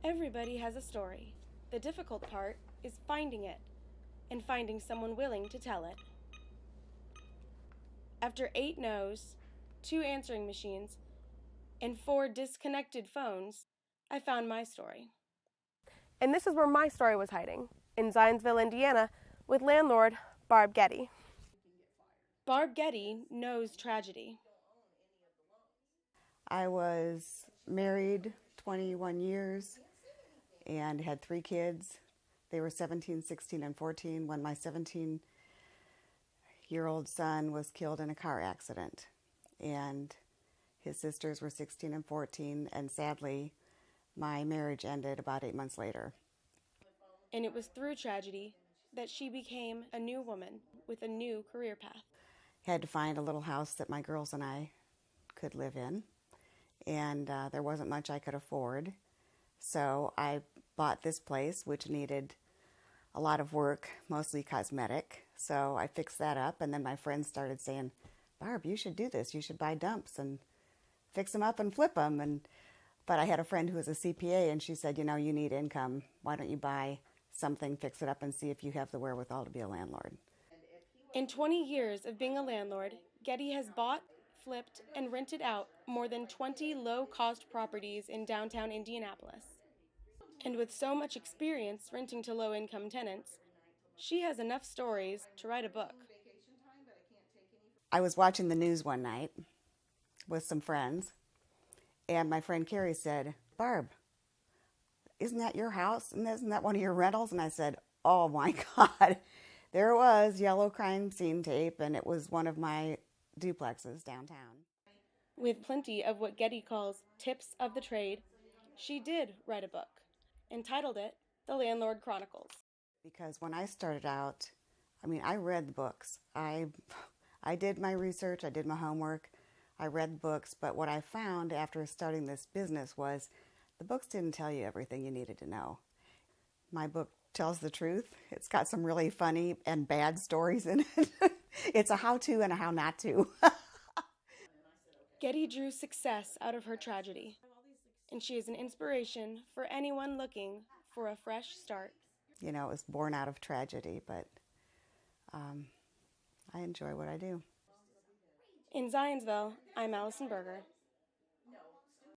Everybody has a story. The difficult part is finding it and finding someone willing to tell it. After 8 no's, 2 answering machines, and 4 disconnected phones, I found my story. And this is where my story was hiding, in Zionsville, Indiana, with landlord Barb Getty. Barb Getty knows tragedy. I was married 21 years and had 3 kids. They were 17, 16, and 14 when my 17-year-old son was killed in a car accident. And his sisters were 16 and 14, and sadly, my marriage ended about 8 months later. And it was through tragedy that she became a new woman with a new career path. Had to find a little house that my girls and I could live in, and there wasn't much I could afford. So I bought this place, which needed a lot of work, mostly cosmetic. So I fixed that up, and then my friends started saying, "Barb, you should do this. You should buy dumps and fix them up and flip them." But I had a friend who was a CPA, and she said, you need income. Why don't you buy something, fix it up, and see if you have the wherewithal to be a landlord? In 20 years of being a landlord, Getty has bought, flipped, and rented out more than 20 low-cost properties in downtown Indianapolis. And with so much experience renting to low-income tenants, she has enough stories to write a book. I was watching the news one night with some friends, and my friend Carrie said, "Barb, isn't that your house? And isn't that one of your rentals?" And I said, "Oh my God." There it was, yellow crime scene tape, and it was one of my duplexes downtown. With plenty of what Getty calls tips of the trade, she did write a book, entitled it The Landlord Chronicles. Because when I started out, I read the books. I did my research, I did my homework, I read books, but what I found after starting this business was the books didn't tell you everything you needed to know. My book tells the truth. It's got some really funny and bad stories in it. It's a how-to and a how not to. Getty drew success out of her tragedy, and she is an inspiration for anyone looking for a fresh start. It was born out of tragedy, but I enjoy what I do. In Zionsville, I'm Allison Berger.